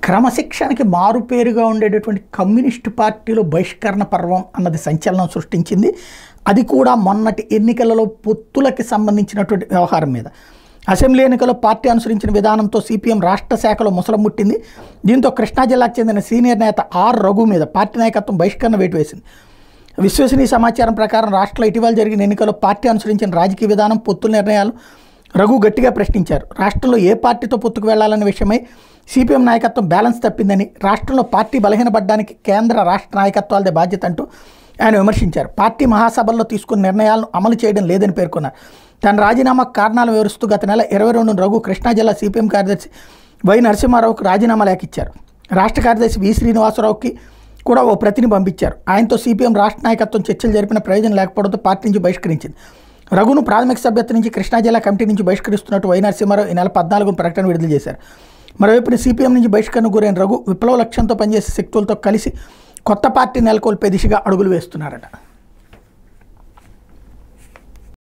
క్రమశిక్షణకి మారుపేరుగా ఉండేటటువంటి కమ్యూనిస్టు పార్టీలో బహిష్కరణ పర్వం అన్నది సంచలనం సృష్టించింది. అది కూడా మొన్నటి ఎన్నికలలో పొత్తులకి సంబంధించినటువంటి వ్యవహారం మీద. అసెంబ్లీ ఎన్నికల్లో పార్టీ అనుసరించిన విధానంతో సిపిఎం రాష్ట్ర శాఖలో ముసలం ముట్టింది. దీంతో కృష్ణా జిల్లాకు చెందిన సీనియర్ నేత ఆర్ రఘు మీద పార్టీ నాయకత్వం బహిష్కరణ వేటు వేసింది. విశ్వసనీయ సమాచారం ప్రకారం రాష్ట్రంలో ఇటీవల జరిగిన ఎన్నికల్లో పార్టీ అనుసరించిన రాజకీయ విధానం, పొత్తుల నిర్ణయాలు రఘు గట్టిగా ప్రశ్నించారు. రాష్ట్రంలో ఏ పార్టీతో పొత్తుకు వెళ్లాలనే విషయమై సిపిఎం నాయకత్వం బ్యాలెన్స్ తప్పిందని, రాష్ట్రంలో పార్టీ బలహీనపడడానికి కేంద్ర రాష్ట్ర నాయకత్వాలదే బాధ్యత అంటూ ఆయన విమర్శించారు. పార్టీ మహాసభల్లో తీసుకున్న నిర్ణయాలను అమలు చేయడం లేదని పేర్కొన్నారు. తన రాజీనామాకు కారణాలు వివరిస్తూ గత నెల 22న రఘు కృష్ణా జిల్లా సిపిఎం కార్యదర్శి వై నరసింహారావుకు రాజీనామా లేఖ ఇచ్చారు. రాష్ట్ర కార్యదర్శి వి శ్రీనివాసరావుకి కూడా ఓ ప్రతిని పంపించారు. ఆయనతో సిపిఎం రాష్ట్ర నాయకత్వం చర్చలు జరిపిన ప్రయోజనం లేకపోవడంతో పార్టీ నుంచి బహిష్కరించింది. రఘును ప్రాథమిక సభ్యత్వం నుంచి కృష్ణా జిల్లా కమిటీ నుంచి బహిష్కరిస్తున్నట్టు వై నరసింహారావు ఈ నెల 14న ప్రకటన విడుదల చేశారు. మరోవైపున సిపిఎం నుంచి బహిష్కరణకు గురైన రఘు విప్లవ లక్ష్యంతో పనిచేసే శక్తులతో కలిసి కొత్త పార్టీ నెలకొల్పే దిశగా అడుగులు వేస్తున్నారట.